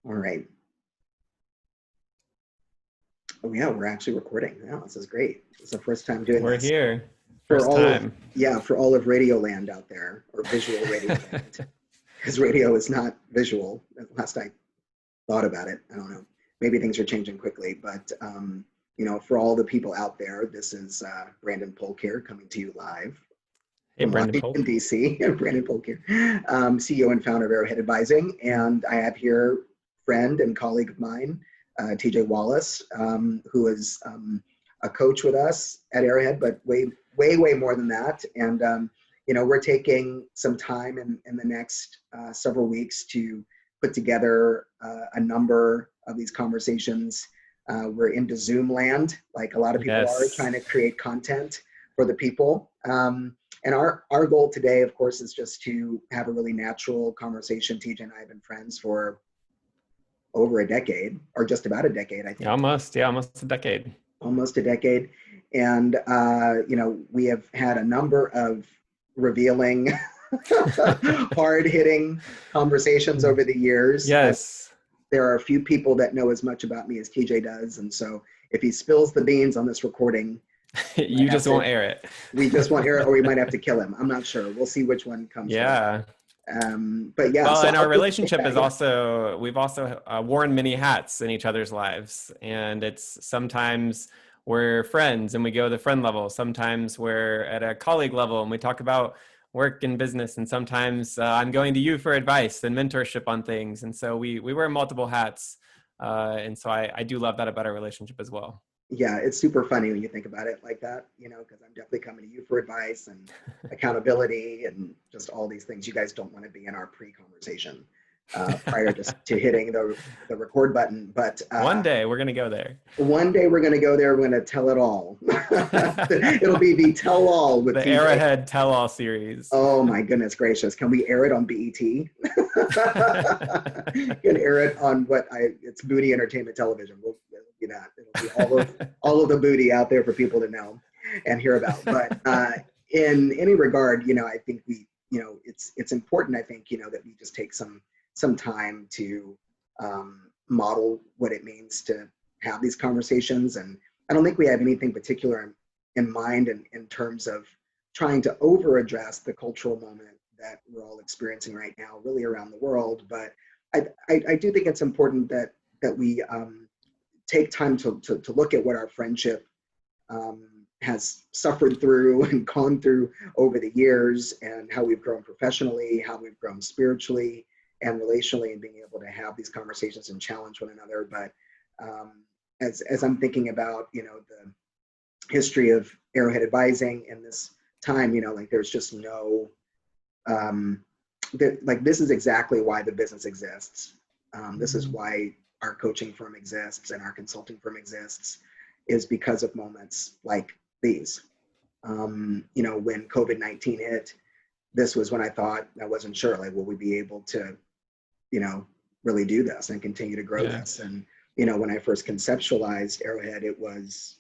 All right. Oh yeah, we're actually recording. Yeah, this is great. It's the first time doing We're this here. for First all of time. for all of Radio Land out there, or visual Radio Land, because radio is not visual. Last I thought about it, I don't know. Maybe things are changing quickly, but for all the people out there, this is Branden Polk here coming to you live Hey, from Brendan Washington, Polk. D.C. Branden Polk here, CEO and founder of Arrowhead Advising, and I have here friend and colleague of mine, TJ Wallace, who is a coach with us at Arrowhead, but way more than that. And we're taking some time in the next several weeks to put together a number of these conversations. We're into Zoom land, like a lot of people are, Yes. trying to create content for the people. And our goal today, of course, is just to have a really natural conversation. TJ and I have been friends for over a decade, or just about a decade, I think. Almost a decade. Almost a decade. And, we have had a number of revealing, hard-hitting conversations over the years. Yes. There are a few people that know as much about me as TJ does. And so if he spills the beans on this recording, You just won't air it. we just won't hear it, or we might have to kill him. I'm not sure. We'll see which one comes first. Yeah. But yeah, Well, so and our relationship is we've also worn many hats in each other's lives. And it's sometimes we're friends and we go to the friend level. Sometimes we're at a colleague level and we talk about work and business. And sometimes I'm going to you for advice and mentorship on things. And so we wear multiple hats. And so I do love that about our relationship as well. Yeah, it's super funny when you think about it like that, because I'm definitely coming to you for advice and accountability and just all these things. You guys don't want to be in our pre-conversation prior to hitting the record button. But one day we're going to go there. One day we're going to go there. We're going to tell it all. It'll be the tell all with the TJ. Arrowhead Tell All series. Oh my goodness gracious! Can we air it on BET? Can air it on it's Booty Entertainment Television. We'll do that. It'll be all of the booty out there for people to know and hear about. But in any regard, I think it's important. I think that we just take some time to model what it means to have these conversations. And I don't think we have anything particular in mind in terms of trying to over address the cultural moment that we're all experiencing right now, really around the world. But I do think it's important that we take time to look at what our friendship has suffered through and gone through over the years, and how we've grown professionally, how we've grown spiritually and relationally, and being able to have these conversations and challenge one another. But as I'm thinking about, the history of Arrowhead Advising in this time, there's just no, this is exactly why the business exists. This is why our coaching firm exists and our consulting firm exists, is because of moments like these. When COVID-19 hit, this was when I thought, I wasn't sure, will we be able to, really do this and continue to grow this? And, when I first conceptualized Arrowhead, it was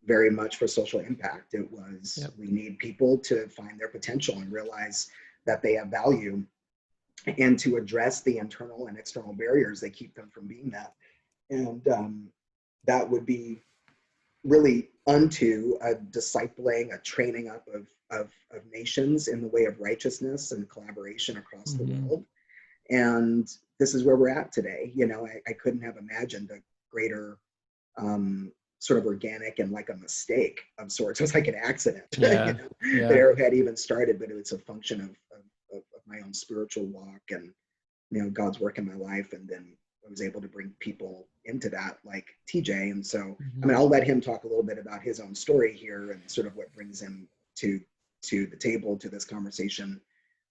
very much for social impact. It was, we need people to find their potential and realize that they have value, and to address the internal and external barriers that keep them from being that. And that would be really unto a discipling, a training up of nations in the way of righteousness and collaboration across the world. And this is where we're at today. I couldn't have imagined a greater sort of organic and like a mistake of sorts. It was like an accident that Arrowhead even started, but it was a function of my own spiritual walk and God's work in my life. And then I was able to bring people into that, like TJ. And so I'll let him talk a little bit about his own story here and sort of what brings him to the table, to this conversation.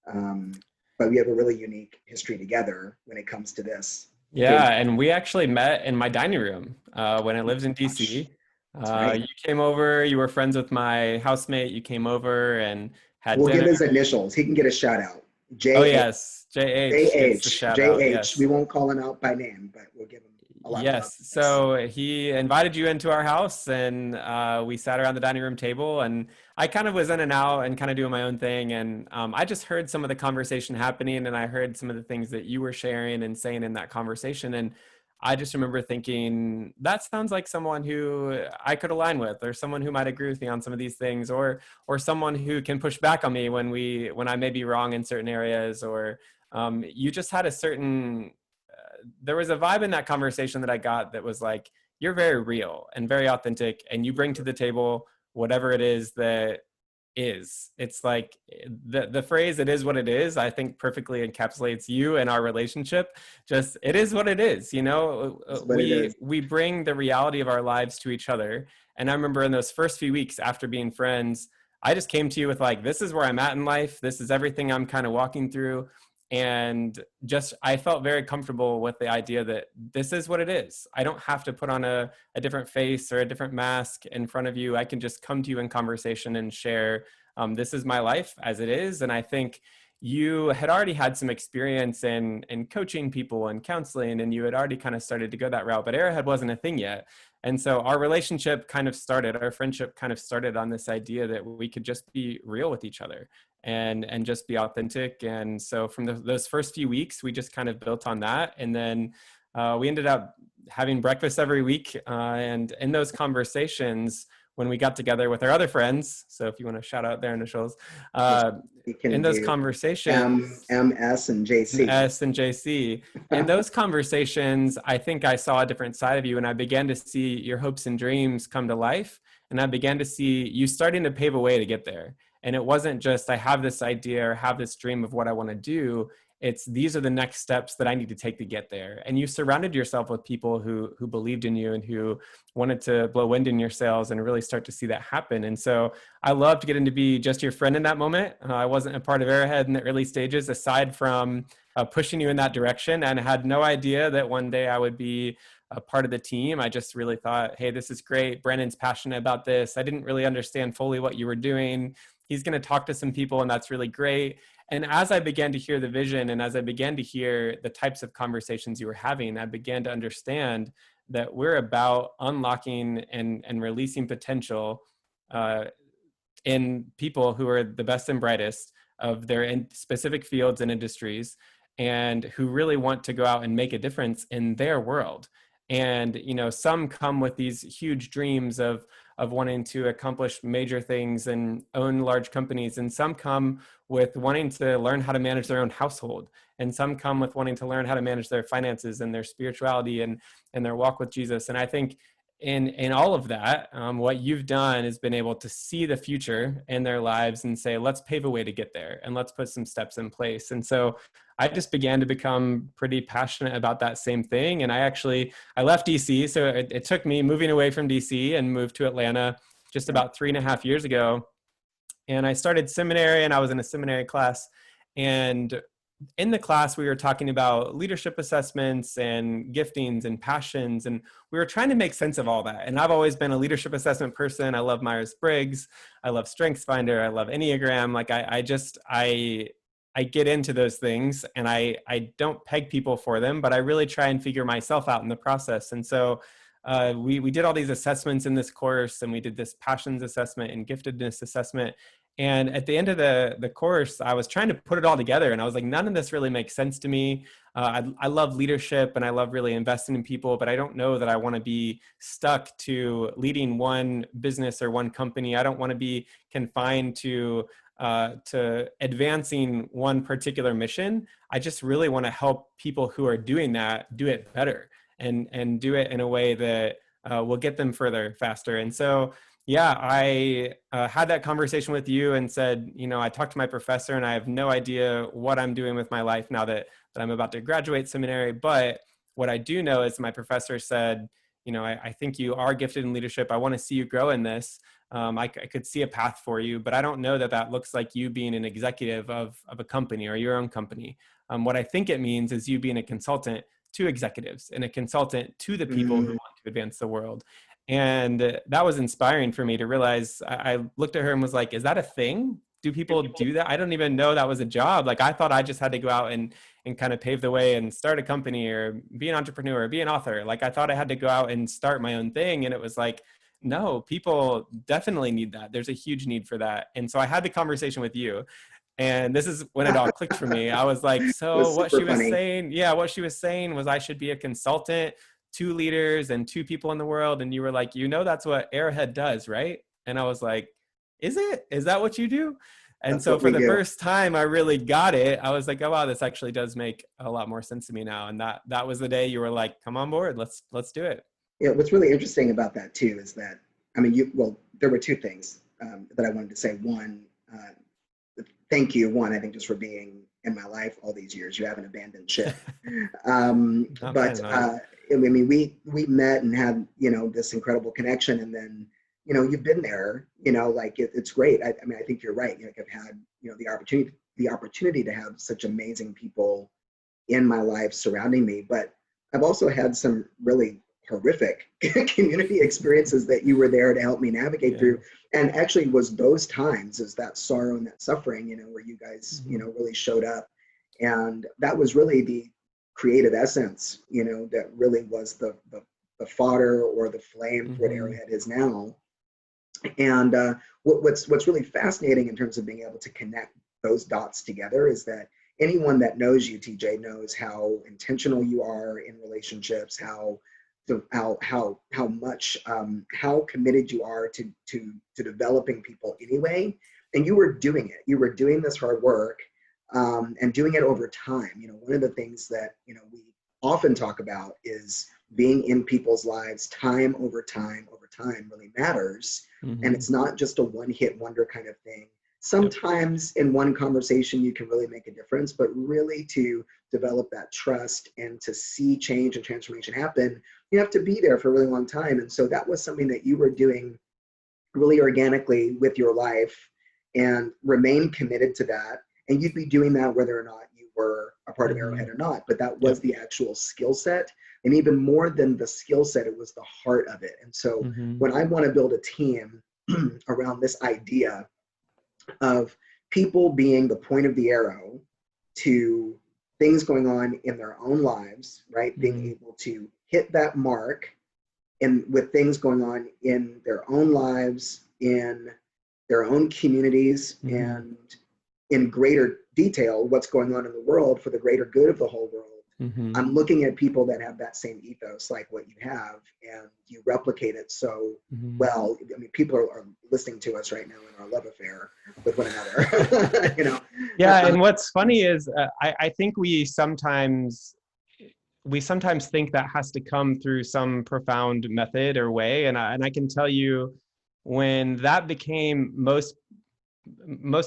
But we have a really unique history together when it comes to this. Yeah, and we actually met in my dining room when I lived in DC. Right. You came over, you were friends with my housemate, you came over and had dinner. Give his initials. He can get a shout out. Oh JH. yes, JH gets the shout out. We Yes. won't call him out by name, but we'll give him a lot of love. Yes. So he invited you into our house, and we sat around the dining room table, and I kind of was in and out and kind of doing my own thing. And I just heard some of the conversation happening, and I heard some of the things that you were sharing and saying in that conversation. And I just remember thinking, that sounds like someone who I could align with, or someone who might agree with me on some of these things, or someone who can push back on me when I may be wrong in certain areas, or you just had a certain there was a vibe in that conversation that I got that was like, you're very real and very authentic, and you bring to the table whatever it is that is. It's like the phrase "it is what it is," I think perfectly encapsulates you and our relationship. Just it is what it is, you know. That's what it is. We bring the reality of our lives to each other. And I remember in those first few weeks after being friends, I just came to you with like, this is where I'm at in life. This is everything I'm kind of walking through. And just I felt very comfortable with the idea that this is what it is. I don't have to put on a different face or a different mask in front of you. I can just come to you in conversation and share, this is my life as it is. And I think you had already had some experience in coaching people and counseling, and you had already kind of started to go that route, but Arrowhead wasn't a thing yet. And so our relationship kind of started, our friendship kind of started on this idea that we could just be real with each other and just be authentic. And so from those first few weeks, we just kind of built on that. And then we ended up having breakfast every week. And in those conversations, when we got together with our other friends, so if you want to shout out their initials, in those conversations, MS and JC. S and JC. In those conversations, I think I saw a different side of you, and I began to see your hopes and dreams come to life. And I began to see you starting to pave a way to get there. And it wasn't just, I have this idea or have this dream of what I want to do. It's these are the next steps that I need to take to get there. And you surrounded yourself with people who believed in you and who wanted to blow wind in your sails and really start to see that happen. And so I loved getting to be just your friend in that moment. I wasn't a part of Arrowhead in the early stages, aside from pushing you in that direction, and had no idea that one day I would be a part of the team. I just really thought, hey, this is great. Brandon's passionate about this. I didn't really understand fully what you were doing. He's going to talk to some people, and that's really great. And as I began to hear the vision, and as I began to hear the types of conversations you were having, I began to understand that we're about unlocking and releasing potential in people who are the best and brightest of their specific fields and industries, and who really want to go out and make a difference in their world. And, you know, some come with these huge dreams of wanting to accomplish major things and own large companies. And some come with wanting to learn how to manage their own household. And some come with wanting to learn how to manage their finances and their spirituality and their walk with Jesus. And I think in all of that, what you've done is been able to see the future in their lives and say, let's pave a way to get there and let's put some steps in place. And so I just began to become pretty passionate about that same thing. And I left DC. So it took me moving away from DC and moved to Atlanta just about 3.5 years ago. And I started seminary, and I was in a seminary class. And in the class, we were talking about leadership assessments and giftings and passions. And we were trying to make sense of all that. And I've always been a leadership assessment person. I love Myers-Briggs. I love StrengthsFinder. I love Enneagram. Like I get into those things, and I don't peg people for them, but I really try and figure myself out in the process. And so we did all these assessments in this course, and we did this passions assessment and giftedness assessment. And at the end of the course, I was trying to put it all together, and I was like, none of this really makes sense to me. I love leadership, and I love really investing in people, but I don't know that I want to be stuck to leading one business or one company. I don't want to be confined to advancing one particular mission. I just really want to help people who are doing that do it better and do it in a way that will get them further faster. And so, yeah, I had that conversation with you and said, you know, I talked to my professor, and I have no idea what I'm doing with my life now that I'm about to graduate seminary. But what I do know is my professor said, you know, I think you are gifted in leadership. I want to see you grow in this. I could see a path for you, but I don't know that looks like you being an executive of a company or your own company. What I think it means is you being a consultant to executives and a consultant to the people who want to advance the world. And that was inspiring for me to realize. I looked at her and was like, is that a thing? do people do that? I don't even know that was a job. Like, I thought I just had to go out and kind of pave the way and start a company or be an entrepreneur or be an author. Like, I thought I had to go out and start my own thing. And it was like, no, people definitely need that. There's a huge need for that. And so I had the conversation with you. And this is when it all clicked for me. I was like, It so was what super she was funny. saying, yeah, what she was saying was I should be a consultant, 2 leaders and 2 people in the world. And you were like, that's what Arrowhead does, right? And I was like, is it? Is that what you do? And That's so what for we the do. first time I really got it. I was like, oh wow, this actually does make a lot more sense to me now. And that was the day you were like, come on board, let's do it. Yeah, what's really interesting about that too is that, I mean, there were two things that I wanted to say. One, thank you. One, I think just for being in my life all these years. You haven't abandoned ship. Not But planning on it. I mean, we met and had, this incredible connection, and then, you've been there, like it's great. I mean, I think you're right. Like I've had, the opportunity to have such amazing people in my life surrounding me, but I've also had some really horrific community experiences that you were there to help me navigate Yeah. through. And actually was those times, is that sorrow and that suffering, where you guys, Mm-hmm. really showed up. And that was really the creative essence, that really was the fodder or the flame for what Mm-hmm. Arrowhead is now. And what's really fascinating in terms of being able to connect those dots together is that anyone that knows you, TJ, knows how intentional you are in relationships, how much how committed you are to developing people anyway. And you were doing it. You were doing this hard work, and doing it over time. One of the things that we often talk about is being in people's lives time over time over time really matters. And Mm-hmm. it's not just a one hit wonder kind of thing. Yep. Sometimes in one conversation you can really make a difference, but really to develop that trust and to see change and transformation happen, you have to be there for a really long time. And so that was something that you were doing really organically with your life, and remain committed to that. And you'd be doing that whether or not you were a part of Mm-hmm. Arrowhead or not, but that was Yep. the actual skill set. And even more than the skill set, it was the heart of it. And so Mm-hmm. when I want to build a team around this idea of people being the point of the arrow to things going on in their own lives, right? Being Mm-hmm. able to hit that mark, and with things going on in their own lives, in their own communities, Mm-hmm. and in greater detail, what's going on in the world for the greater good of the whole world. Mm-hmm. I'm looking at people that have that same ethos, like what you have, and you replicate it so Mm-hmm. well. I mean, people are listening to us right now in our love affair with one another. Yeah, Uh, and what's funny is I think we sometimes think that has to come through some profound method or way, and I can tell you when that became most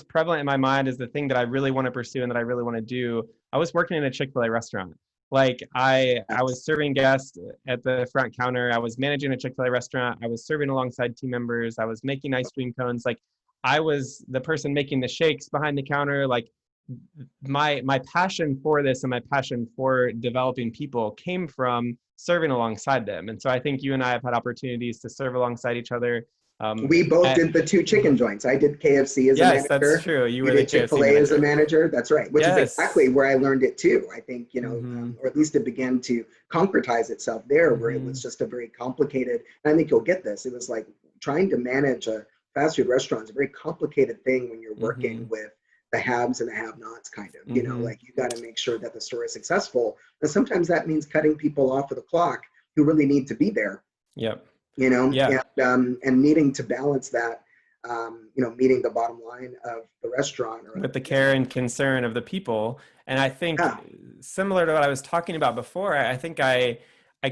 prevalent in my mind is the thing that I really want to pursue and that I really want to do. I was working in a Chick-fil-A restaurant. Like I was serving guests at the front counter. I was managing a Chick-fil-A restaurant. I was serving alongside team members. I was making ice cream cones. Like I was the person making the shakes behind the counter. Like my passion for this and my passion for developing people came from serving alongside them. And so I think you and I have had opportunities to serve alongside each other. we both At, did the two chicken joints. I did KFC as a yes, that's manager. true. You You were the did KFC Chick-fil-A as a manager. manager. That's right, which is exactly Yes. where I learned it too. I think, Mm-hmm. or at least it began to concretize itself there, where it Mm-hmm. was just a very complicated, and I think you'll get this. It was like trying to manage a fast food restaurant is a very complicated thing when you're Mm-hmm. working with the haves and the have-nots, kind of, Mm-hmm. like you got to make sure that the store is successful. And sometimes that means cutting people off of the clock who really need to be there, Yep. Yeah. and needing to balance that, meeting the bottom line of the restaurant, or With the care and concern of the people. And I think yeah, similar to what I was talking about before, I think I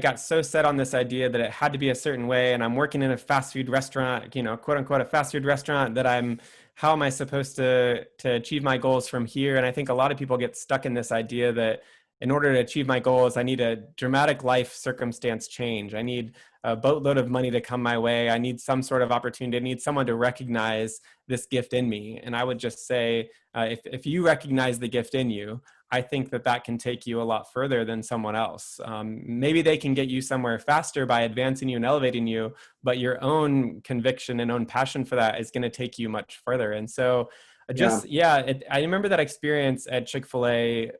got so set on this idea that it had to be a certain way. And I'm working in a fast food restaurant, quote unquote, a fast food restaurant, that how am I supposed to achieve my goals from here? And I think a lot of people get stuck in this idea that in order to achieve my goals, I need a dramatic life circumstance change. I need a boatload of money to come my way. I need some sort of opportunity. I need someone to recognize this gift in me. And I would just say, if you recognize the gift in you, I think that can take you a lot further than someone else. Maybe they can get you somewhere faster by advancing you and elevating you, but your own conviction and own passion for that is going to take you much further. And so Yeah. I remember that experience at Chick-fil-A,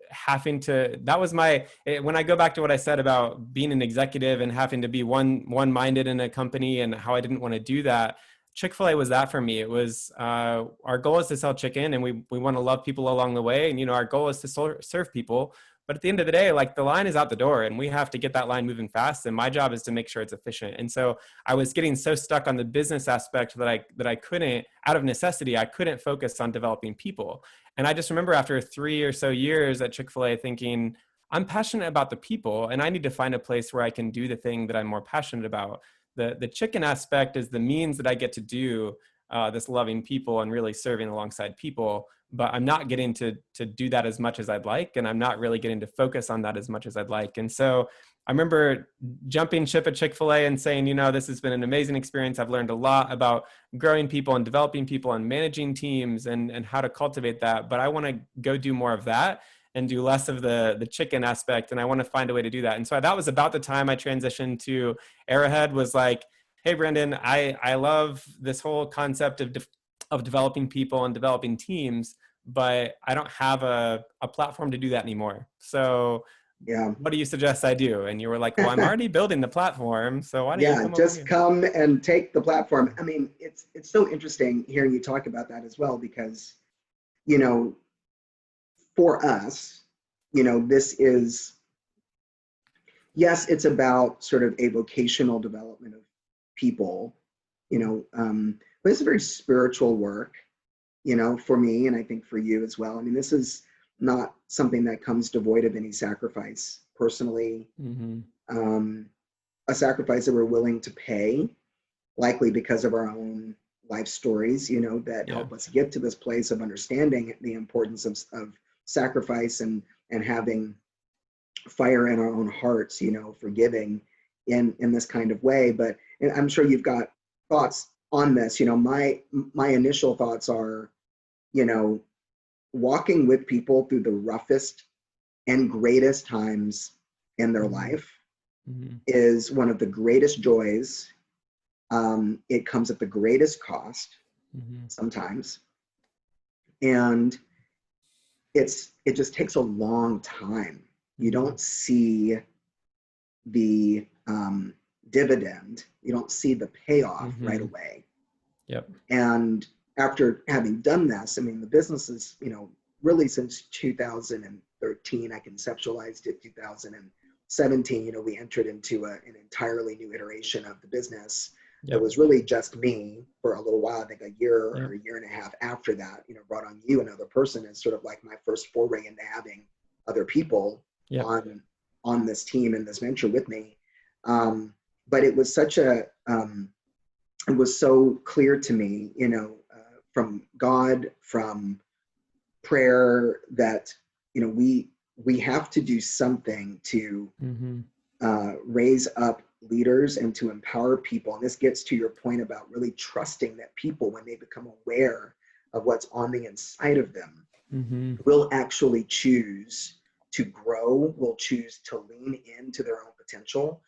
having to, that was when I go back to what I said about being an executive and having to be one-minded in a company and how I didn't want to do that. Chick-fil-A was that for me. It was, our goal is to sell chicken, and we want to love people along the way. And, our goal is to serve people. But at the end of the day, like, the line is out the door and we have to get that line moving fast. And my job is to make sure it's efficient. And so I was getting so stuck on the business aspect that I couldn't, out of necessity, I couldn't focus on developing people. And I just remember after 3 or so years at Chick-fil-A thinking, I'm passionate about the people and I need to find a place where I can do the thing that I'm more passionate about. The chicken aspect is the means that I get to do this loving people and really serving alongside people, but I'm not getting to do that as much as I'd like. And I'm not really getting to focus on that as much as I'd like. And so I remember jumping ship at Chick-fil-A and saying, this has been an amazing experience. I've learned a lot about growing people and developing people and managing teams and how to cultivate that. But I want to go do more of that and do less of the chicken aspect. And I want to find a way to do that. And so that was about the time I transitioned to Arrowhead. Was like, hey, Branden, I love this whole concept of developing people and developing teams, but I don't have a platform to do that anymore. So Yeah. what do you suggest I do? And you were like, well, I'm already building the platform. So why don't you come over just here? come and take the platform. I mean, it's so interesting hearing you talk about that as well, because, for us, this is, yes, it's about sort of a vocational development of people, but it's a very spiritual work, for me, and I think for you as well. I mean, this is not something that comes devoid of any sacrifice personally. A sacrifice that we're willing to pay, likely because of our own life stories, that help us get to this place of understanding the importance of sacrifice and having fire in our own hearts, for giving in this kind of way. But I'm sure you've got thoughts on this. My initial thoughts are, walking with people through the roughest and greatest times in their life is one of the greatest joys. It comes at the greatest cost sometimes. And it just takes a long time. You don't see the dividend. You don't see the payoff right away. Yep. And after having done this, I mean, the business is, really since 2013, I conceptualized it. 2017, we entered into an entirely new iteration of the business. It was really just me for a little while. I think a year or a year and a half after that, brought on you, another person, as sort of like my first foray into having other people on this team and this venture with me. But it was such it was so clear to me, from God, from prayer, that, we have to do something to raise up leaders and to empower people. And this gets to your point about really trusting that people, when they become aware of what's on the inside of them, will actually choose to grow, will choose to lean into their own potential.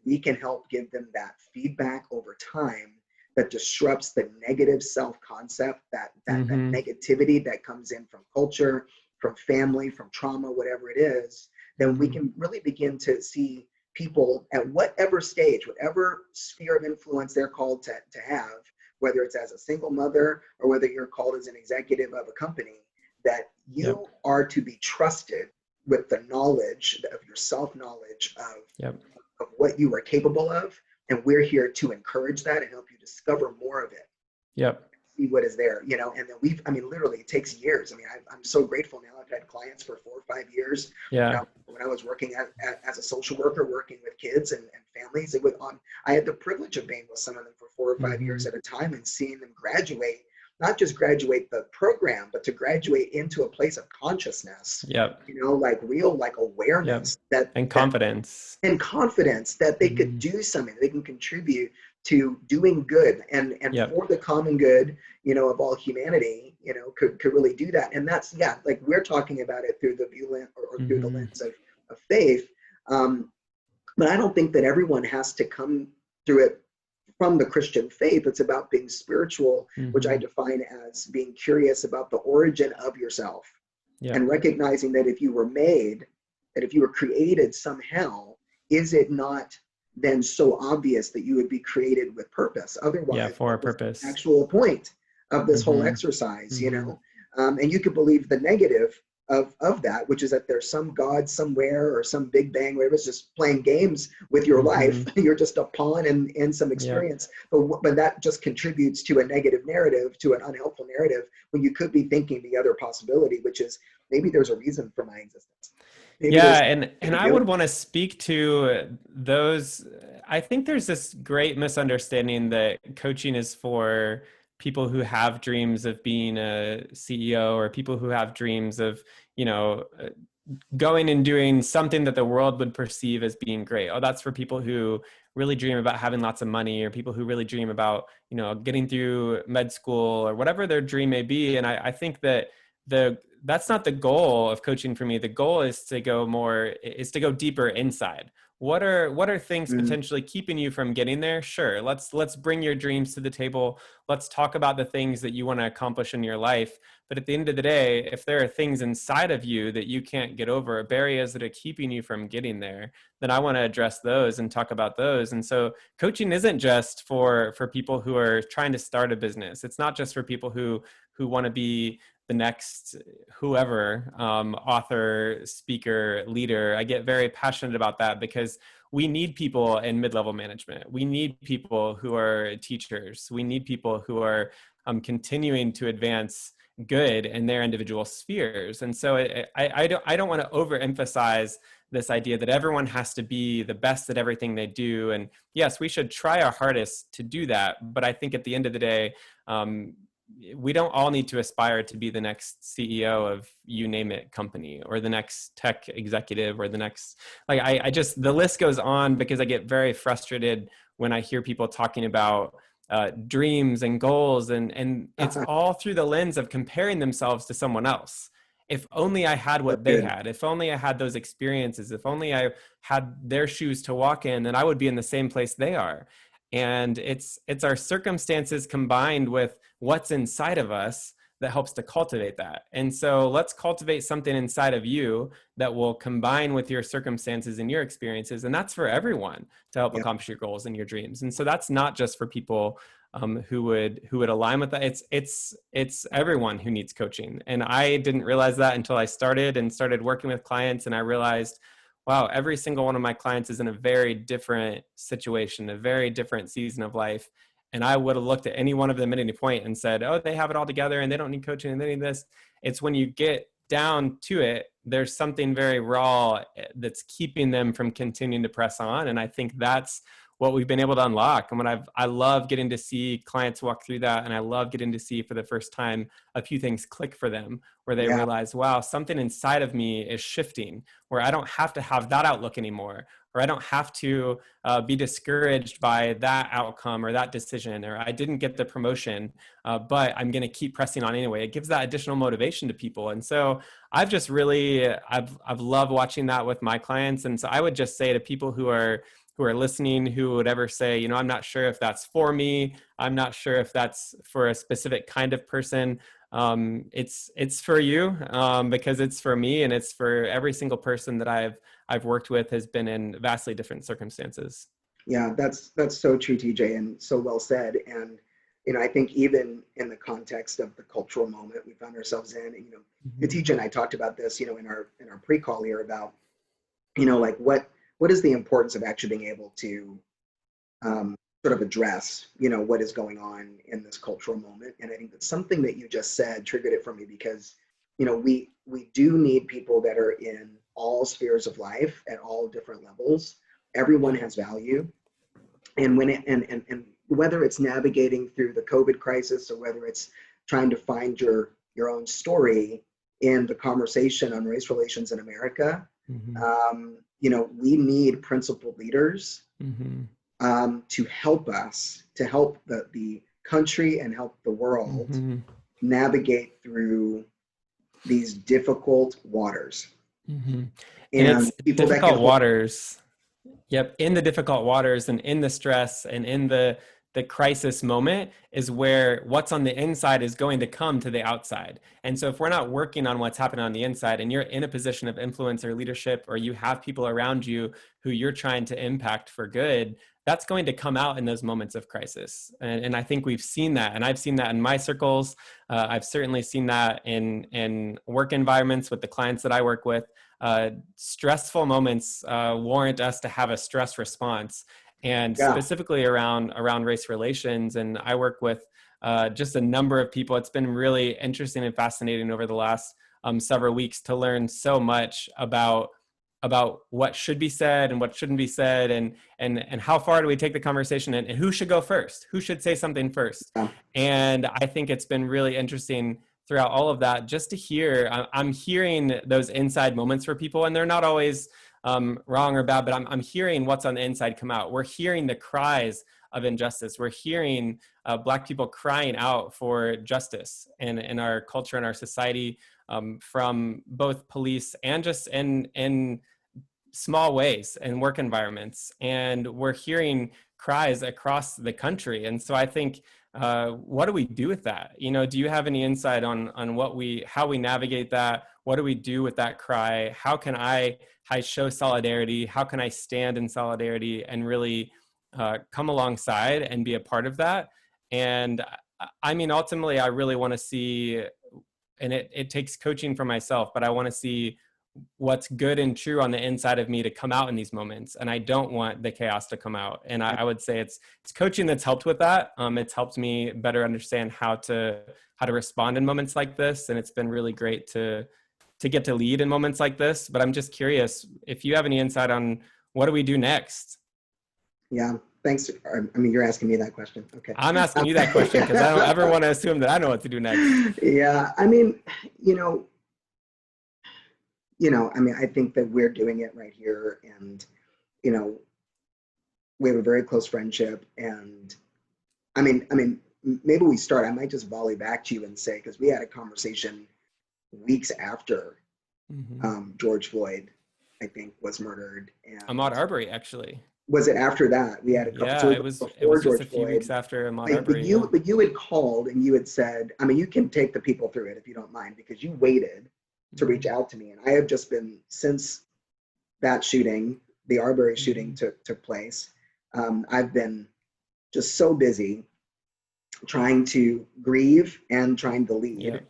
We can help give them that feedback over time that disrupts the negative self-concept, that negativity that comes in from culture, from family, from trauma, whatever it is. Then we can really begin to see people at whatever stage, whatever sphere of influence they're called to have, whether it's as a single mother or whether you're called as an executive of a company, that you are to be trusted with the knowledge of your self-knowledge of what you are capable of. And we're here to encourage that and help you discover more of it. See what is there, and then literally it takes years. I mean, I'm so grateful now. I've had clients for 4 or 5 years. When I was working as a social worker, working with kids and families, I had the privilege of being with some of them for 4 or 5 years at a time and seeing them graduate, not just graduate the program, but to graduate into a place of consciousness, like real, like awareness and confidence that they could do something, they can contribute to doing good and for the common good, of all humanity, could really do that. And that's, like we're talking about it through the view lens or through the lens of faith. But I don't think that everyone has to come through it from the Christian faith. It's about being spiritual, which I define as being curious about the origin of yourself, and recognizing that if you were made, that if you were created somehow, is it not then so obvious that you would be created with purpose? Otherwise, for a what was purpose. the actual point of this whole exercise, you know? And you could believe the negative of that, which is that there's some God somewhere or some big bang, where it's just playing games with your life. You're just a pawn in some experience. But that just contributes to a negative narrative, to an unhelpful narrative, when you could be thinking the other possibility, which is maybe there's a reason for my existence. Maybe and I would want to speak to those. I think there's this great misunderstanding that coaching is for people who have dreams of being a CEO, or people who have dreams of, you know, going and doing something that the world would perceive as being great. Oh, that's for people who really dream about having lots of money, or people who really dream about, you know, getting through med school, or whatever their dream may be. And I think that that's not the goal of coaching for me. The goal is to go deeper inside. What are things potentially keeping you from getting there? Sure. Let's bring your dreams to the table. Let's talk about the things that you want to accomplish in your life. But at the end of the day, if there are things inside of you that you can't get over, barriers that are keeping you from getting there, then I want to address those and talk about those. And so coaching isn't just for people who are trying to start a business. It's not just for people who want to be the next whoever, author, speaker, leader. I get very passionate about that because we need people in mid-level management. We need people who are teachers. We need people who are continuing to advance good in their individual spheres. And so I don't want to overemphasize this idea that everyone has to be the best at everything they do. And yes, we should try our hardest to do that. But I think at the end of the day, we don't all need to aspire to be the next CEO of you name it company, or the next tech executive, or the next, like, I just, the list goes on, because I get very frustrated when I hear people talking about dreams and goals, and it's all through the lens of comparing themselves to someone else. If only I had what they had, if only I had those experiences, if only I had their shoes to walk in, then I would be in the same place they are. And it's our circumstances combined with what's inside of us that helps to cultivate that. And so let's cultivate something inside of you that will combine with your circumstances and your experiences. And that's for everyone to help accomplish your goals and your dreams. And so that's not just for people who would align with that. It's everyone who needs coaching. And I didn't realize that until I started working with clients, and I realized, wow, every single one of my clients is in a very different situation, a very different season of life. And I would have looked at any one of them at any point and said, oh, they have it all together and they don't need coaching and they need this. It's when you get down to it, there's something very raw that's keeping them from continuing to press on. And I think that's what we've been able to unlock. And I love getting to see clients walk through that. And I love getting to see for the first time a few things click for them, where they realize, wow, something inside of me is shifting, where I don't have to have that outlook anymore, or I don't have to be discouraged by that outcome or that decision, or I didn't get the promotion, but I'm going to keep pressing on anyway. It gives that additional motivation to people. And so I've just really, I've loved watching that with my clients. And so I would just say to people who are listening, who would ever say, you know, I'm not sure if that's for me, I'm not sure if that's for a specific kind of person. It's for you, because it's for me, and it's for every single person that I've worked with has been in vastly different circumstances. Yeah, that's so true, TJ, and so well said. And you know, I think even in the context of the cultural moment we found ourselves in, you know, TJ and I talked about this, you know, in our pre-call here about, you know, like what is the importance of actually being able to sort of address, you know, what is going on in this cultural moment. And I think that something that you just said triggered it for me, because, you know, we do need people that are in all spheres of life at all different levels. Everyone has value. And when and whether it's navigating through the COVID crisis, or whether it's trying to find your own story in the conversation on race relations in America, you know, we need principled leaders to help us, to help the country and help the world navigate through these difficult waters. And it's difficult waters. Yep. In the difficult waters, and in the stress, and in the the crisis moment is where what's on the inside is going to come to the outside. And so if we're not working on what's happening on the inside, and you're in a position of influence or leadership, or you have people around you who you're trying to impact for good, that's going to come out in those moments of crisis. And I think we've seen that. And I've seen that in my circles. I've certainly seen that in work environments with the clients that I work with. Stressful moments warrant us to have a stress response, and specifically around race relations. And I work with just a number of people. It's been really interesting and fascinating over the last several weeks to learn so much about what should be said and what shouldn't be said, and how far do we take the conversation, and who should go first, who should say something first. And I think it's been really interesting throughout all of that just to hear. I'm hearing those inside moments for people, and they're not always wrong or bad, but I'm hearing what's on the inside come out. We're hearing the cries of injustice. We're hearing Black people crying out for justice in our culture and our society, from both police and just in small ways in work environments. And we're hearing cries across the country. And so I think, what do we do with that? You know, do you have any insight on how we navigate that? What do we do with that cry? How can I show solidarity? How can I stand in solidarity and really come alongside and be a part of that? And I mean, ultimately, I really want to see, and it takes coaching for myself, but I want to see what's good and true on the inside of me to come out in these moments. And I don't want the chaos to come out. And I would say it's coaching that's helped with that. It's helped me better understand how to respond in moments like this. And it's been really great to get to lead in moments like this. But I'm just curious if you have any insight on what do we do next? Yeah, thanks. I mean, you're asking me that question. Okay. I'm asking you that question because I don't ever want to assume that I know what to do next. Yeah, I mean, I mean, I think that we're doing it right here, and, we have a very close friendship. And I mean, maybe we start, I might just volley back to you and say, because we had a conversation weeks after George Floyd, I think, was murdered. And Ahmaud Arbery, actually. Was it after that? We had a couple. Yeah, it was just a few weeks after Ahmaud Arbery. But you had called and you had said, I mean, you can take the people through it if you don't mind, because you waited to reach out to me. And I have just been, since that shooting, the Arbery shooting took place, I've been just so busy trying to grieve and trying to lead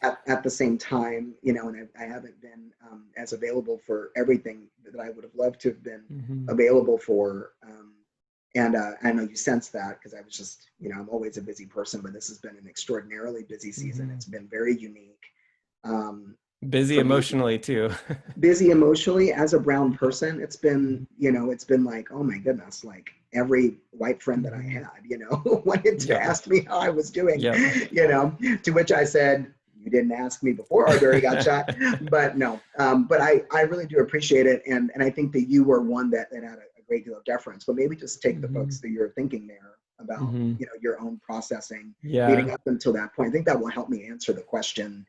at the same time, and I haven't been as available for everything that I would have loved to have been available for. And I know you sense that, because I was just, I'm always a busy person, but this has been an extraordinarily busy season. It's been very unique. Busy emotionally too. Busy emotionally as a brown person. It's been, it's been like, oh my goodness, like every white friend that I had, wanted to ask me how I was doing, to which I said, you didn't ask me before Arbery got shot. But no, but I really do appreciate it. And I think that you were one that had a great deal of deference, but maybe just take the folks that you're thinking there about, your own processing leading up until that point. I think that will help me answer the question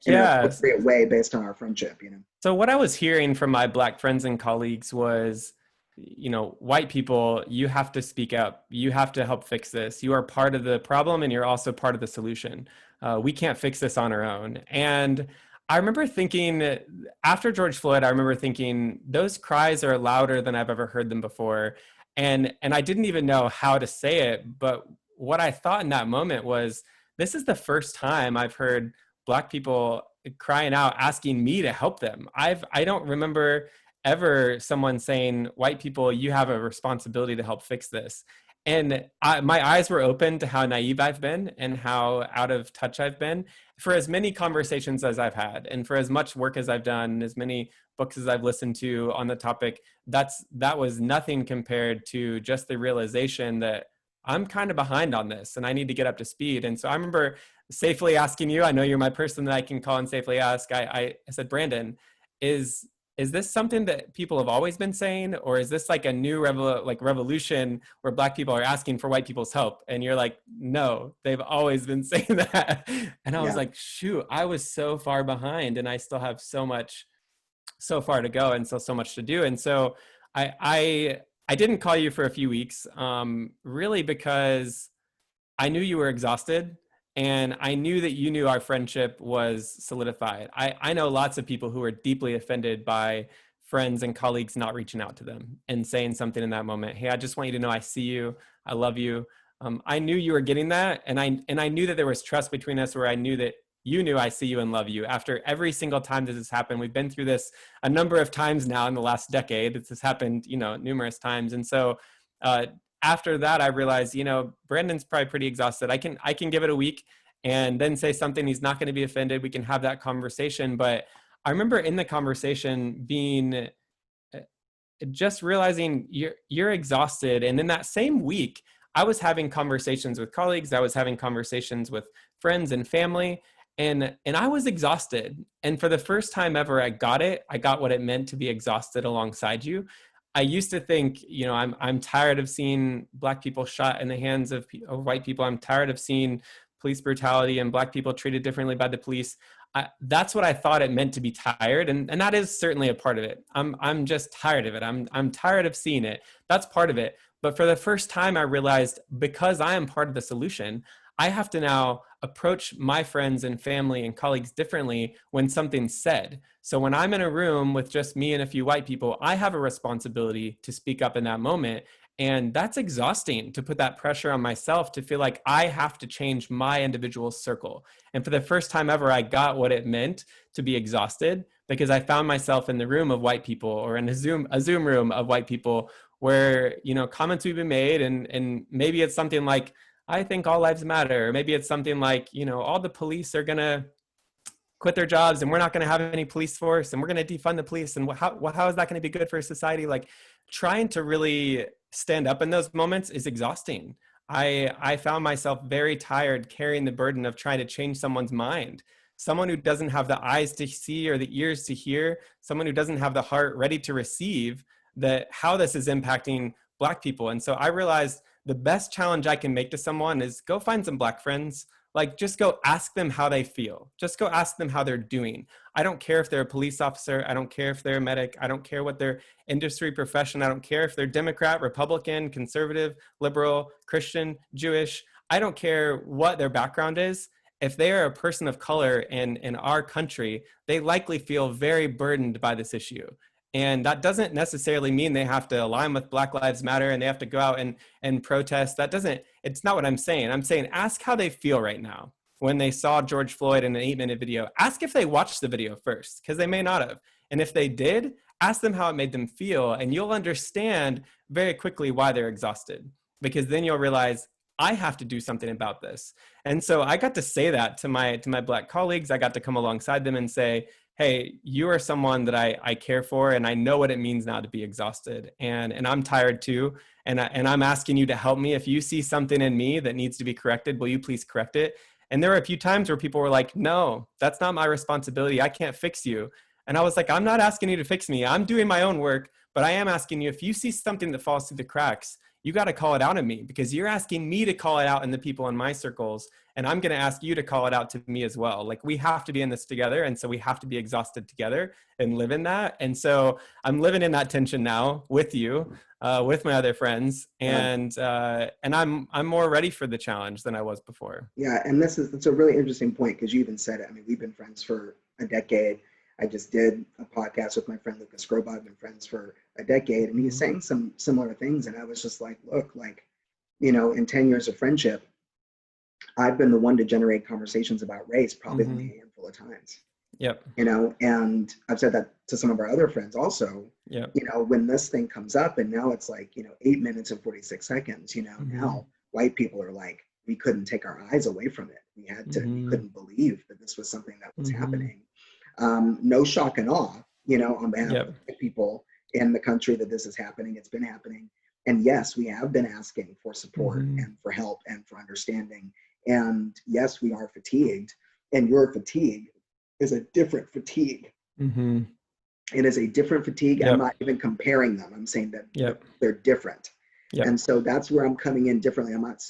in an appropriate way based on our friendship, So what I was hearing from my Black friends and colleagues was, white people, you have to speak up. You have to help fix this. You are part of the problem, and you're also part of the solution. We can't fix this on our own. And I remember thinking, after George Floyd, those cries are louder than I've ever heard them before. And I didn't even know how to say it. But what I thought in that moment was, this is the first time I've heard Black people crying out, asking me to help them. I don't remember ever someone saying, white people, you have a responsibility to help fix this. And my eyes were open to how naive I've been and how out of touch I've been for as many conversations as I've had, and for as much work as I've done, as many books as I've listened to on the topic. That was nothing compared to just the realization that I'm kind of behind on this and I need to get up to speed. And so I remember safely asking you, I know you're my person that I can call and safely ask. I said, Branden, is this something that people have always been saying, or is this like a new revolution where Black people are asking for white people's help? And you're like, no, they've always been saying that. And I was like, shoot, I was so far behind, and I still have so far to go, and so much to do. And so I I didn't call you for a few weeks, really because I knew you were exhausted, and I knew that you knew our friendship was solidified. I know lots of people who are deeply offended by friends and colleagues not reaching out to them and saying something in that moment. Hey, I just want you to know I see you. I love you. I knew you were getting that. And I knew that there was trust between us, where I knew that you knew I see you and love you. After every single time this has happened, we've been through this a number of times now in the last decade. This has happened, numerous times. And so, after that, I realized, Brandon's probably pretty exhausted. I can give it a week and then say something. He's not going to be offended. We can have that conversation. But I remember in the conversation being just realizing you're exhausted. And in that same week, I was having conversations with colleagues. I was having conversations with friends and family, and I was exhausted. And for the first time ever, I got it. I got what it meant to be exhausted alongside you. I used to think, I'm tired of seeing Black people shot in the hands of white people. I'm tired of seeing police brutality and Black people treated differently by the police. That's what I thought it meant to be tired, and that is certainly a part of it. I'm just tired of it. I'm tired of seeing it. That's part of it. But for the first time, I realized, because I am part of the solution, I have to now approach my friends and family and colleagues differently when something's said. So when I'm in a room with just me and a few white people, I have a responsibility to speak up in that moment. And that's exhausting, to put that pressure on myself, to feel like I have to change my individual circle. And for the first time ever, I got what it meant to be exhausted, because I found myself in the room of white people, or in a Zoom room of white people, where, comments would be made, and maybe it's something like, I think all lives matter. Or maybe it's something like, all the police are going to quit their jobs and we're not going to have any police force and we're going to defund the police. And how is that going to be good for society? Like, trying to really stand up in those moments is exhausting. I found myself very tired carrying the burden of trying to change someone's mind. Someone who doesn't have the eyes to see or the ears to hear, someone who doesn't have the heart ready to receive how this is impacting Black people. And so I realized the best challenge I can make to someone is go find some Black friends. Like, just go ask them how they feel. Just go ask them how they're doing. I don't care if they're a police officer. I don't care if they're a medic. I don't care what their industry profession. I don't care if they're Democrat, Republican, conservative, liberal, Christian, Jewish. I don't care what their background is. If they are a person of color in our country, they likely feel very burdened by this issue. And that doesn't necessarily mean they have to align with Black Lives Matter and they have to go out and protest. It's not what I'm saying. I'm saying, ask how they feel right now when they saw George Floyd in an 8-minute video. Ask if they watched the video first, because they may not have. And if they did, ask them how it made them feel. And you'll understand very quickly why they're exhausted, because then you'll realize, I have to do something about this. And so I got to say that to my Black colleagues. I got to come alongside them and say, hey, you are someone that I care for, and I know what it means now to be exhausted, and I'm tired too, and I'm asking you to help me. If you see something in me that needs to be corrected, will you please correct it? And there were a few times where people were like, no, that's not my responsibility. I can't fix you. And I was like, I'm not asking you to fix me. I'm doing my own work, but I am asking you, if you see something that falls through the cracks, you got to call it out of me, because you're asking me to call it out in the people in my circles. And I'm going to ask you to call it out to me as well. Like, we have to be in this together. And so we have to be exhausted together and live in that. And so I'm living in that tension now with you, with my other friends. And I'm more ready for the challenge than I was before. Yeah. And it's a really interesting point, because you even said it. I mean, we've been friends for a decade. I just did a podcast with my friend Lucas Groba. I've been friends for a decade, and he's saying some similar things. And I was just like, look, like, in 10 years of friendship, I've been the one to generate conversations about race probably only a handful of times. Yep. And I've said that to some of our other friends also. Yep. When this thing comes up, and now it's like, 8 minutes and 46 seconds, now white people are like, we couldn't take our eyes away from it. We couldn't believe that this was something that was happening. No shock and awe, on behalf of people in the country that this is happening. It's been happening. And yes, we have been asking for support and for help and for understanding. And yes, we are fatigued, and your fatigue is a different fatigue. It is a different fatigue. I'm not even comparing them. I'm saying that they're different. And so that's where I'm coming in differently. I'm not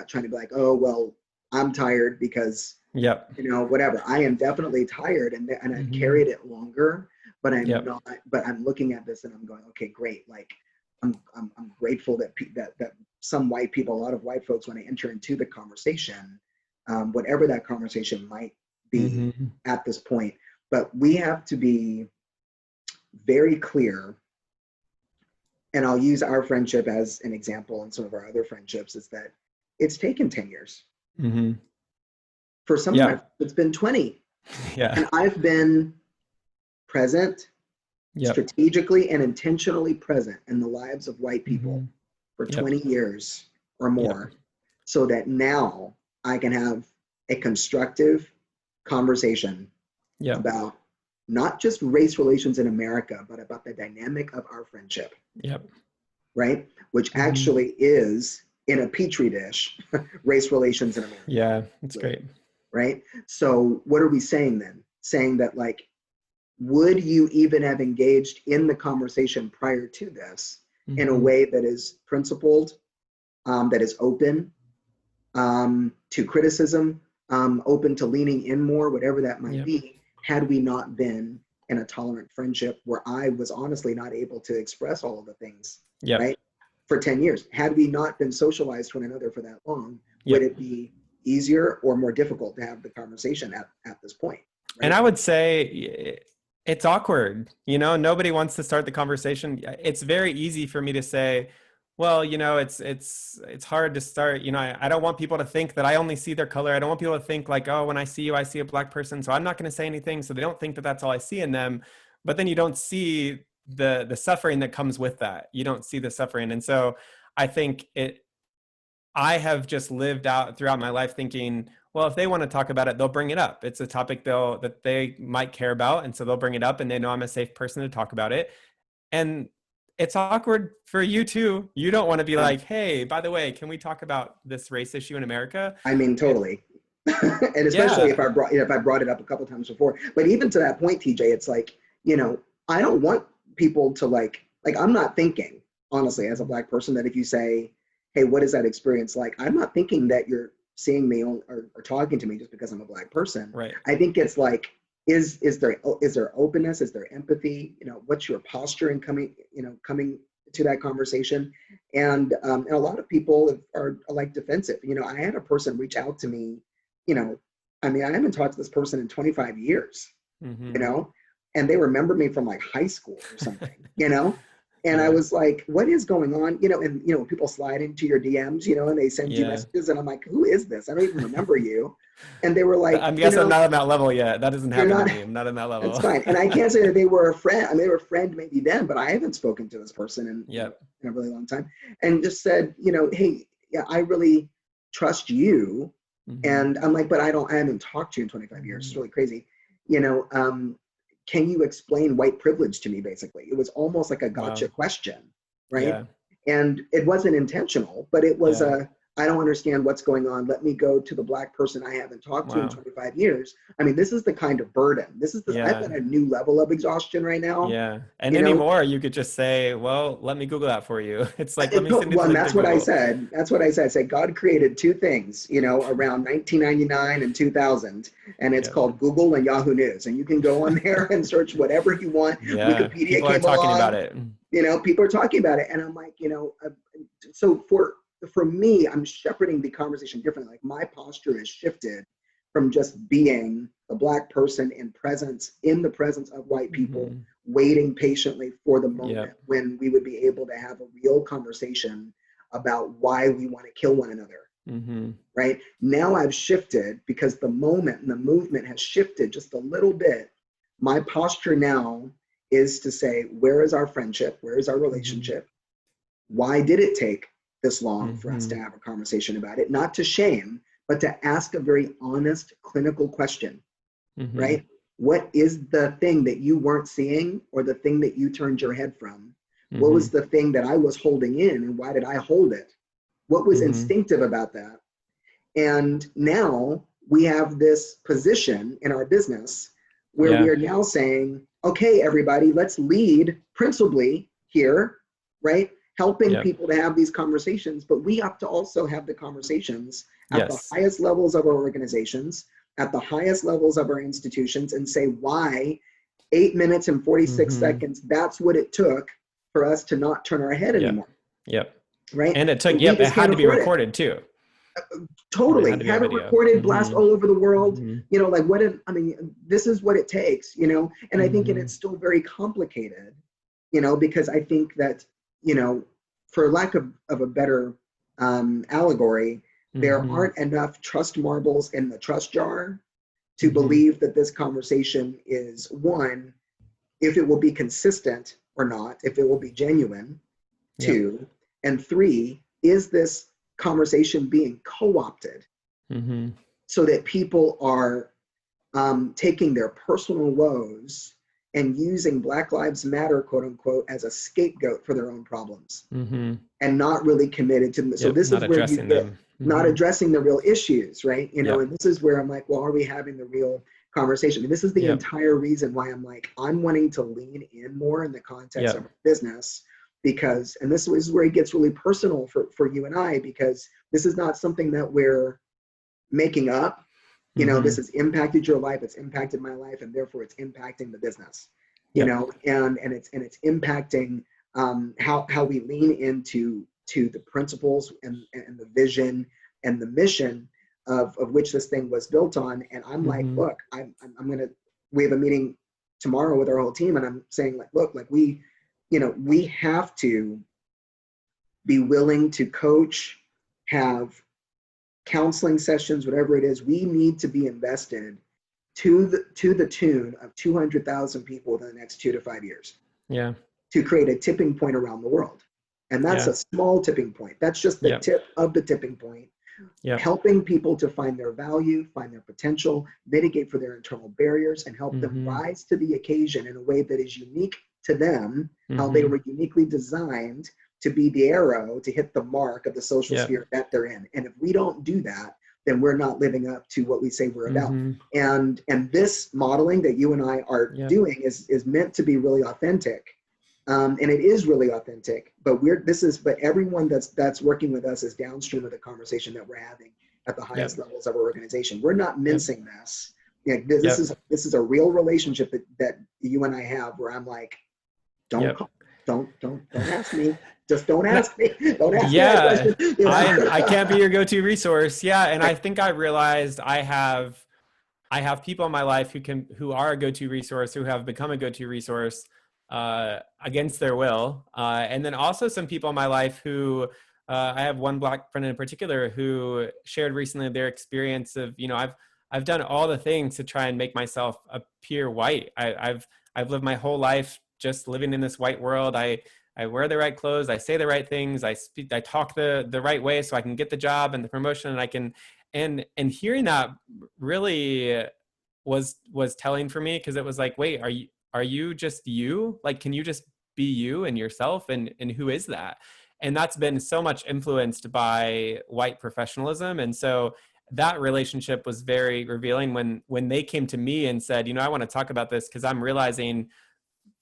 trying to be like, oh, well, I'm tired because, whatever. I am definitely tired, and I've carried it longer, but I'm not, but I'm looking at this and I'm going, okay, great. Like, I'm grateful that that some white people, a lot of white folks, when they enter into the conversation, whatever that conversation might be at this point, but we have to be very clear. And I'll use our friendship as an example, and some of our other friendships, is that it's taken 10 years. For some of my, it's been 20. And I've been present, strategically and intentionally present in the lives of white people for 20 years or more, so that now I can have a constructive conversation about not just race relations in America, but about the dynamic of our friendship. Right? Which actually is, in a petri dish, race relations in America. Yeah, that's great. Right? So what are we saying then? Saying that, like, would you even have engaged in the conversation prior to this in a way that is principled, that is open to criticism, open to leaning in more, whatever that might be, had we not been in a tolerant friendship where I was honestly not able to express all of the things, right? For 10 years. Had we not been socialized to one another for that long, would it be easier or more difficult to have the conversation at this point? Right? And I would say it's awkward. You know, nobody wants to start the conversation. It's very easy for me to say, well, you know, it's hard to start. You know, I don't want people to think that I only see their color. I don't want people to think like, oh, when I see you, I see a black person, so I'm not going to say anything, so they don't think that that's all I see in them. But then you don't see the suffering that comes with that. You don't see the suffering. And so I think I have just lived out throughout my life thinking, well, if they want to talk about it, they'll bring it up. It's a topic that they might care about. And so they'll bring it up, and they know I'm a safe person to talk about it. And it's awkward for you too. You don't want to be like, hey, by the way, can we talk about this race issue in America? I mean, totally. And especially if I brought it up a couple times before. But even to that point, TJ, it's like, you know, I don't want people to like I'm not thinking, honestly, as a black person, that if you say, hey, what is that experience like? I'm not thinking that you're seeing me or talking to me just because I'm a black person. Right. I think it's like, is there openness? Is there empathy? You know, what's your posture in coming to that conversation? And a lot of people are like defensive. You know, I had a person reach out to me, you know, I mean, I haven't talked to this person in 25 years, you know, and they remember me from like high school or something, you know? And I was like, what is going on? You know, and, you know, people slide into your DMs, you know, and they send you messages, and I'm like, who is this? I don't even remember you. And they were like, I guess I'm not on that level yet. That doesn't happen to me. I'm not on that level. That's fine. And I can't say that they were a friend. I mean, they were a friend maybe then, but I haven't spoken to this person in a really long time. And just said, you know, hey, yeah, I really trust you. And I'm like, but I haven't talked to you in 25 years. It's really crazy. You know, can you explain white privilege to me, basically? It was almost like a gotcha question, right? Yeah. And it wasn't intentional, but it was I don't understand what's going on. Let me go to the black person I haven't talked to in 25 years. I mean, this is the kind of burden. This is I've got a new level of exhaustion right now. Yeah. And anymore, you could just say, well, let me Google that for you. It's like, let me send it to that's what I said. That's what I said. I said, God created two things, you know, around 1999 and 2000. And it's called Google and Yahoo News. And you can go on there and search whatever you want. Wikipedia people are talking about it. You know, people are talking about it. And I'm like, you know, so for me, I'm shepherding the conversation differently. Like, my posture has shifted from just being a black person in the presence of white people, waiting patiently for the moment when we would be able to have a real conversation about why we want to kill one another. Right now, I've shifted because the moment and the movement has shifted just a little bit. My posture now is to say, where is our friendship? Where is our relationship? Why did it take this long for us to have a conversation about it? Not to shame, but to ask a very honest, clinical question, right? What is the thing that you weren't seeing, or the thing that you turned your head from? What was the thing that I was holding in, and why did I hold it? What was instinctive about that? And now we have this position in our business where we are now saying, okay, everybody, let's lead principally here, right? Helping people to have these conversations, but we have to also have the conversations at the highest levels of our organizations, at the highest levels of our institutions, and say why 8 minutes and 46 seconds, that's what it took for us to not turn our head Yep. anymore. Yep. Right. And it took, we it just had can't to be afford it. recorded too. Totally. It Have it recorded, blast all over the world. Mm-hmm. You know, like I mean, this is what it takes, you know, and I think and it's still very complicated, you know, because I think that, you know, for lack of a better allegory, there aren't enough trust marbles in the trust jar to believe that this conversation is, one, if it will be consistent or not, if it will be genuine, two, and three, is this conversation being co-opted so that people are taking their personal woes and using Black Lives Matter, quote unquote, as a scapegoat for their own problems and not really committed to them. So this is where you get not addressing the real issues, right? You know, and this is where I'm like, well, are we having the real conversation? And this is the entire reason why I'm like, I'm wanting to lean in more in the context of business, because, and this is where it gets really personal for you and I, because this is not something that we're making up. You know, this has impacted your life, it's impacted my life, and therefore it's impacting the business, you know, and it's impacting how we lean into the principles and the vision and the mission of which this thing was built on. And I'm like, look, we have a meeting tomorrow with our whole team, and I'm saying like, look, like we have to be willing to coach, have counseling sessions, whatever it is. We need to be invested to the tune of 200,000 people within the next 2 to 5 years. Yeah. To create a tipping point around the world. And that's a small tipping point. That's just the tip of the tipping point. Helping people to find their value, find their potential, mitigate for their internal barriers, and help them rise to the occasion in a way that is unique to them, how they were uniquely designed to be the arrow to hit the mark of the social sphere that they're in. And if we don't do that, then we're not living up to what we say we're about. And this modeling that you and I are doing is meant to be really authentic. And it is really authentic, but but everyone that's working with us is downstream of the conversation that we're having at the highest levels of our organization. We're not mincing this. This is a real relationship that you and I have, where I'm like, don't ask me. Just don't ask me. Don't ask me that question. You know? I can't be your go-to resource. Yeah, and I think I realized I have people in my life who are a go-to resource, who have become a go-to resource against their will, and then also some people in my life who I have one Black friend in particular who shared recently their experience of, you know, I've done all the things to try and make myself appear white. I've lived my whole life just living in this white world. I wear the right clothes, I say the right things, I talk the right way so I can get the job and the promotion, and I can, and hearing that really was telling for me, because it was like, wait, are you just you? Like, can you just be you and yourself? And who is that? And that's been so much influenced by white professionalism. And so that relationship was very revealing when they came to me and said, you know, I want to talk about this because I'm realizing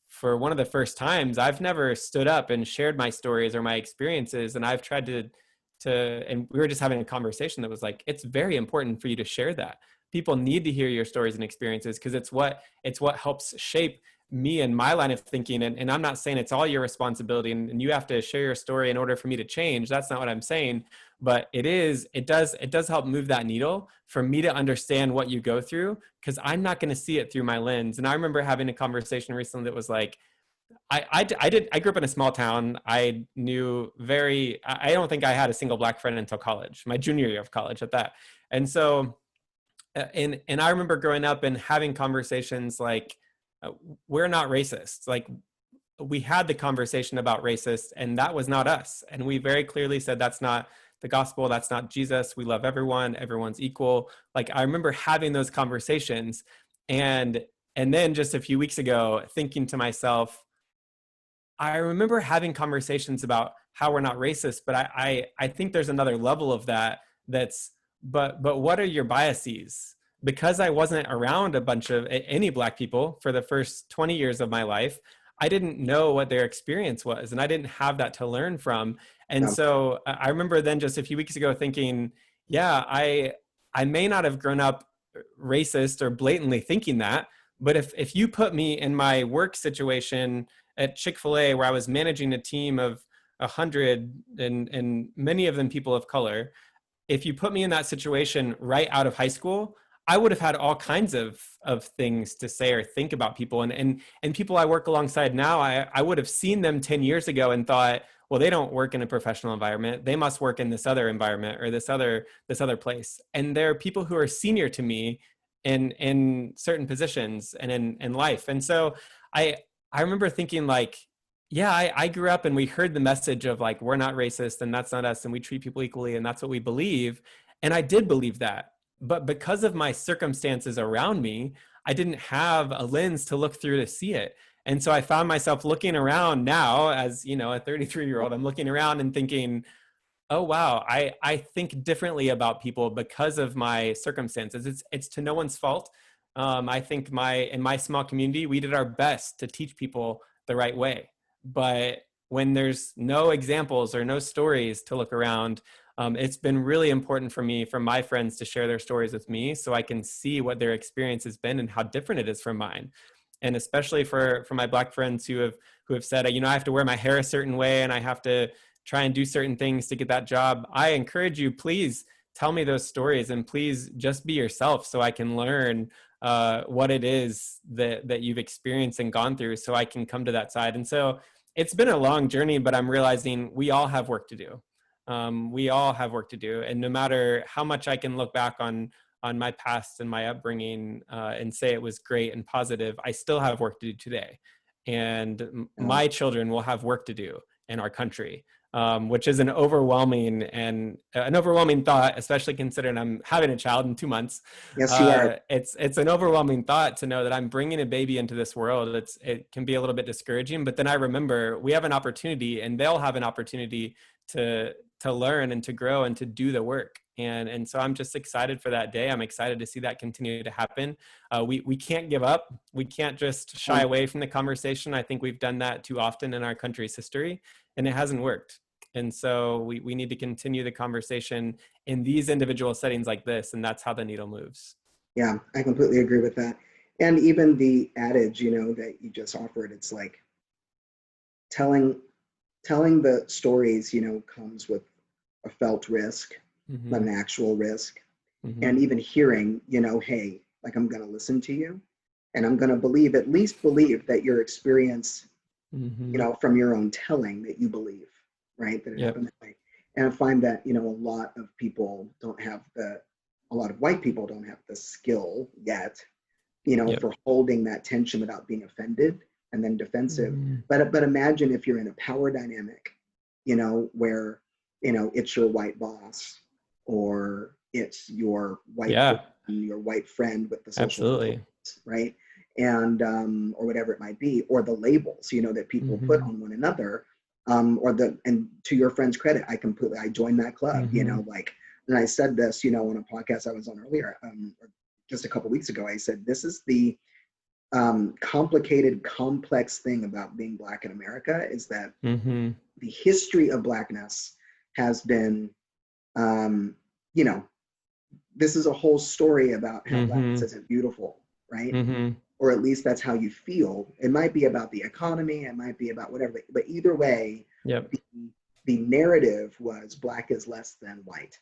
for one of the first times, I've never stood up and shared my stories or my experiences. And I've tried to, and we were just having a conversation that was like, it's very important for you to share that. People need to hear your stories and experiences, because it's what helps shape me and my line of thinking. And I'm not saying it's all your responsibility and you have to share your story in order for me to change. That's not what I'm saying. But it does help move that needle for me to understand what you go through, because I'm not going to see it through my lens. And I remember having a conversation recently that was like, I grew up in a small town. I don't think I had a single Black friend until college, my junior year of college at that. And so, and I remember growing up and having conversations like, we're not racist. Like, we had the conversation about racist, and that was not us. And we very clearly said, that's not the gospel. That's not Jesus. We love everyone. Everyone's equal. Like, I remember having those conversations, and then just a few weeks ago, thinking to myself, I remember having conversations about how we're not racist, but I think there's another level of that. But what are your biases? Because I wasn't around a bunch of any Black people for the first 20 years of my life, I didn't know what their experience was, and I didn't have that to learn from. And so I remember then just a few weeks ago thinking, yeah, I may not have grown up racist or blatantly thinking that, but if you put me in my work situation at Chick-fil-A where I was managing a team of 100 and many of them people of color. If you put me in that situation right out of high school, I would have had all kinds of things to say or think about people. And people I work alongside now, I would have seen them 10 years ago and thought, well, they don't work in a professional environment. They must work in this other environment or this other place. And there are people who are senior to me in certain positions and in life. And so I remember thinking like, yeah, I grew up and we heard the message of like, we're not racist and that's not us and we treat people equally and that's what we believe. And I did believe that. But because of my circumstances around me, I didn't have a lens to look through to see it. And so I found myself looking around now as, you know, a 33-year-old, I'm looking around and thinking, oh, wow, I think differently about people because of my circumstances. It's to no one's fault. I think in my small community, we did our best to teach people the right way. But when there's no examples or no stories to look around, it's been really important for me, for my friends to share their stories with me so I can see what their experience has been and how different it is from mine. And especially for my Black friends who have said, you know, I have to wear my hair a certain way and I have to try and do certain things to get that job. I encourage you, please tell me those stories and please just be yourself so I can learn what it is that you've experienced and gone through so I can come to that side. And so it's been a long journey, but I'm realizing we all have work to do. We all have work to do. And no matter how much I can look back on my past and my upbringing and say it was great and positive, I still have work to do today. And my children will have work to do in our country, which is an overwhelming thought, especially considering I'm having a child in 2 months. Yes, you are. It's an overwhelming thought to know that I'm bringing a baby into this world. It can be a little bit discouraging, but then I remember we have an opportunity and they'll have an opportunity to learn and to grow and to do the work. And so I'm just excited for that day. I'm excited to see that continue to happen. We can't give up. We can't just shy away from the conversation. I think we've done that too often in our country's history, and it hasn't worked. And so we need to continue the conversation in these individual settings like this, and that's how the needle moves. Yeah, I completely agree with that. And even the adage, you know, that you just offered, it's like telling the stories, you know, comes with a felt risk, Mm-hmm. not an actual risk. Mm-hmm. And even hearing, you know, hey, like I'm going to listen to you and I'm going to at least believe that your experience, Mm-hmm. you know, from your own telling that you believe, right? That it happened that way. And I find that, you know, a lot of white people don't have the skill yet, you know, for holding that tension without being offended and then defensive. Mm-hmm. But imagine if you're in a power dynamic, you know, where, you know, it's your white boss or it's your white friend with the social influence, right? And or whatever it might be, or the labels, you know, that people put on one another, and to your friend's credit, I joined that club, you know, like, and I said this, you know, on a podcast I was on earlier, just a couple of weeks ago, I said, this is the complicated, complex thing about being Black in America is that the history of Blackness has been, you know, this is a whole story about how Blackness isn't beautiful, right? Or at least that's how you feel. It might be about the economy, it might be about whatever, but either way, the narrative was Black is less than white,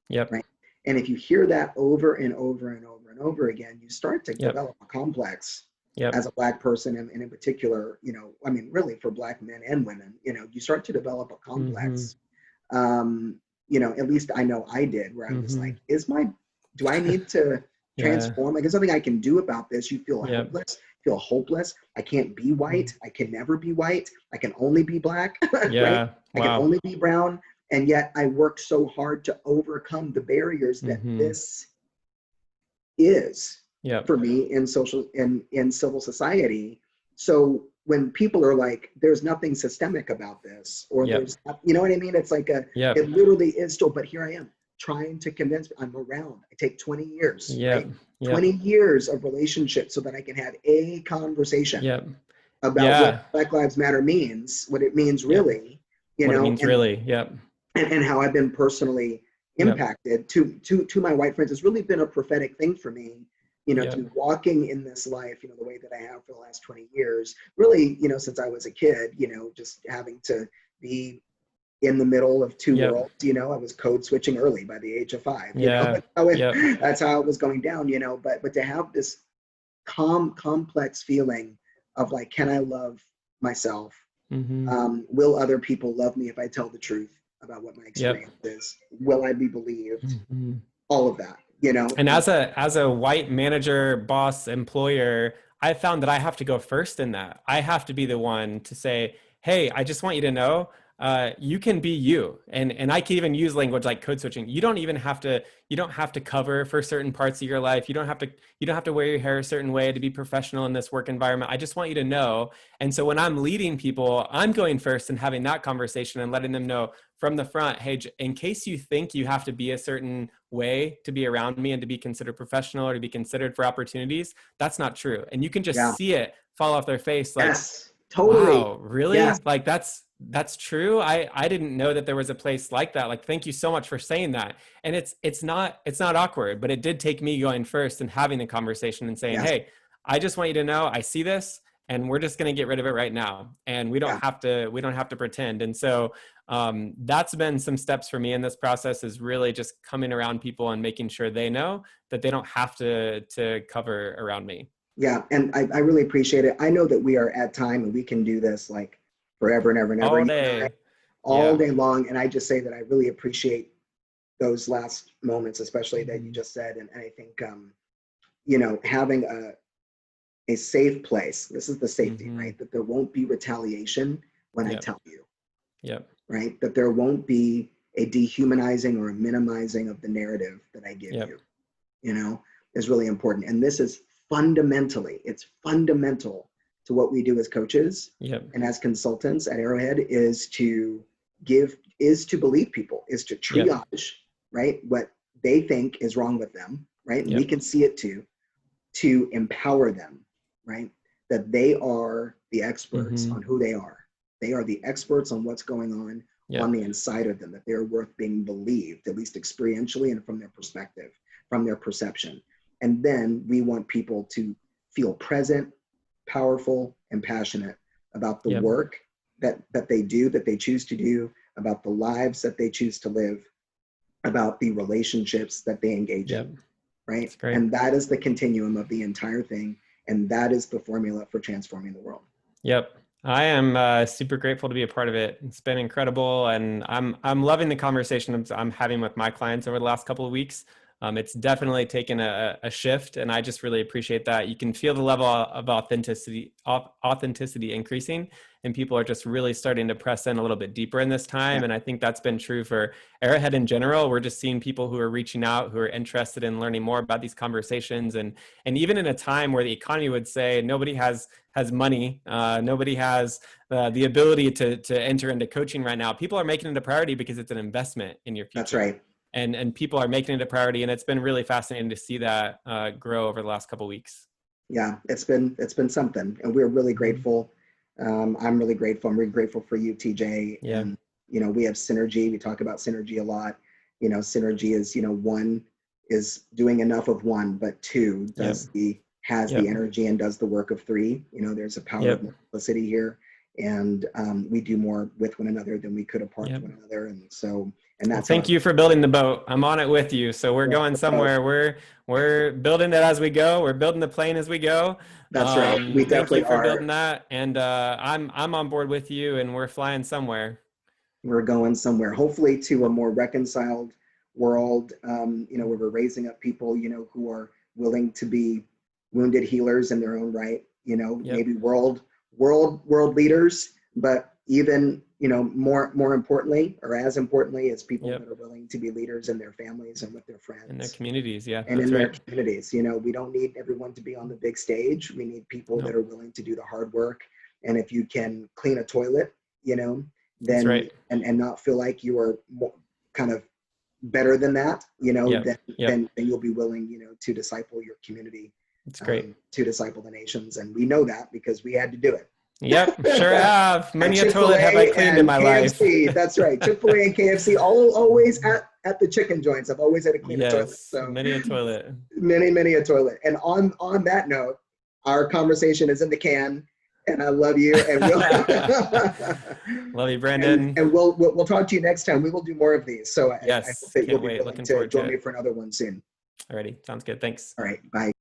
right? And if you hear that over and over and over and over again, you start to develop a complex as a Black person, and in particular, you know, I mean, really for Black men and women, you know, you start to develop a complex. You know, at least I know I did, where I was like, do I need to transform? Like, there's something I can do about this. You feel hopeless. I can't be white. I can never be white. I can only be Black. Right? I can only be brown. And yet I worked so hard to overcome the barriers that this is for me in civil society. So when people are like, there's nothing systemic about this, or there's, you know what I mean? It's like it literally is still, but here I am trying to convince, I'm around. I take 20 years, right? 20 years of relationship so that I can have a conversation about what Black Lives Matter means, what it means really, you know, and how I've been personally impacted to my white friends. It's really been a prophetic thing for me Yep. to be walking in this life, the way that I have for the last 20 years, really, since I was a kid, just having to be in the middle of two Yep. worlds. I was code switching early by the age of 5. Yeah. Yep. That's how it was going down. But to have this complex feeling of like, can I love myself? Will other people love me if I tell the truth about what my experience is? Will I be believed? All of that. And as a white manager, boss, employer, I found that I have to go first in that. I have to be the one to say, hey, I just want you to know, you can be you. And I can even use language like code switching. You don't have to cover for certain parts of your life. You don't have to wear your hair a certain way to be professional in this work environment. I just want you to know. And so when I'm leading people, I'm going first and having that conversation and letting them know from the front, hey, in case you think you have to be a certain way to be around me and to be considered professional or to be considered for opportunities, that's not true. And you can just see it fall off their face. Like, yes, totally. Wow, really? Yes. Like that's true. I didn't know that there was a place like that. Like, thank you so much for saying that. And it's not awkward, but it did take me going first and having the conversation and saying, hey, I just want you to know I see this and we're just going to get rid of it right now. And we don't have to pretend. And so that's been some steps for me in this process, is really just coming around people and making sure they know that they don't have to cover around me. Yeah. And I really appreciate it. I know that we are at time and we can do this like forever and ever and ever. All day long. And I just say that I really appreciate those last moments, especially that you just said. And I think, having a safe place, this is the safety, right? That there won't be retaliation when I tell you. Yep. Right. That there won't be a dehumanizing or a minimizing of the narrative that I give you, is really important. And this is it's fundamental to what we do as coaches and as consultants at Arrowhead, is to believe people, is to triage, right, what they think is wrong with them, right? And we can see it too, to empower them, right? That they are the experts on who they are. They are the experts on what's going on on the inside of them, that they're worth being believed, at least experientially and from their perspective, from their perception. And then we want people to feel present, powerful, and passionate about the work that they do, that they choose to do, about the lives that they choose to live, about the relationships that they engage in, right? And that is the continuum of the entire thing. And that is the formula for transforming the world. Yep. I am super grateful to be a part of it. It's been incredible. And I'm loving the conversation I'm having with my clients over the last couple of weeks. It's definitely taken a shift, and I just really appreciate that. You can feel the level of authenticity increasing, and people are just really starting to press in a little bit deeper in this time. And I think that's been true for Arrowhead in general. We're just seeing people who are reaching out, who are interested in learning more about these conversations. And even in a time where the economy would say nobody has money, nobody has the ability to enter into coaching right now, people are making it a priority because it's an investment in your future. That's right. And people are making it a priority, and it's been really fascinating to see that grow over the last couple of weeks. Yeah, it's been something, and we're really grateful. I'm really grateful. I'm really grateful for you, TJ. Yeah. And we have synergy. We talk about synergy a lot. Synergy is one is doing enough of one, but two has the energy and does the work of three. There's a power of multiplicity here, and we do more with one another than we could apart from one another. And so. And that's thank you for building the boat. I'm on it with you. So we're going somewhere. We're building it as we go. We're building the plane as we go. That's right. We definitely thank you for building that. And I'm on board with you, and we're flying somewhere. We're going somewhere, hopefully to a more reconciled world, where we're raising up people, who are willing to be wounded healers in their own right, maybe world leaders, but even more importantly, or as importantly, as people that are willing to be leaders in their families and with their friends and their communities. And in their communities. We don't need everyone to be on the big stage. We need people that are willing to do the hard work. And if you can clean a toilet, then and not feel like you are kind of better than that, then you'll be willing, to disciple your community. It's great. To disciple the nations. And we know that because we had to do it. Yep, sure have. Many a toilet have I cleaned in my life. That's right. Chick-fil-A and KFC, always at the chicken joints. I've always had to clean a toilet. Yes, So many a toilet. many a toilet. And on that note, our conversation is in the can. And I love you, and we'll love you, Branden. And we'll talk to you next time. We will do more of these. So I hope Yes, that you'll can't be wait. willing Looking to forward to join me it. for another one soon. Alrighty, sounds good. Thanks. All right, bye.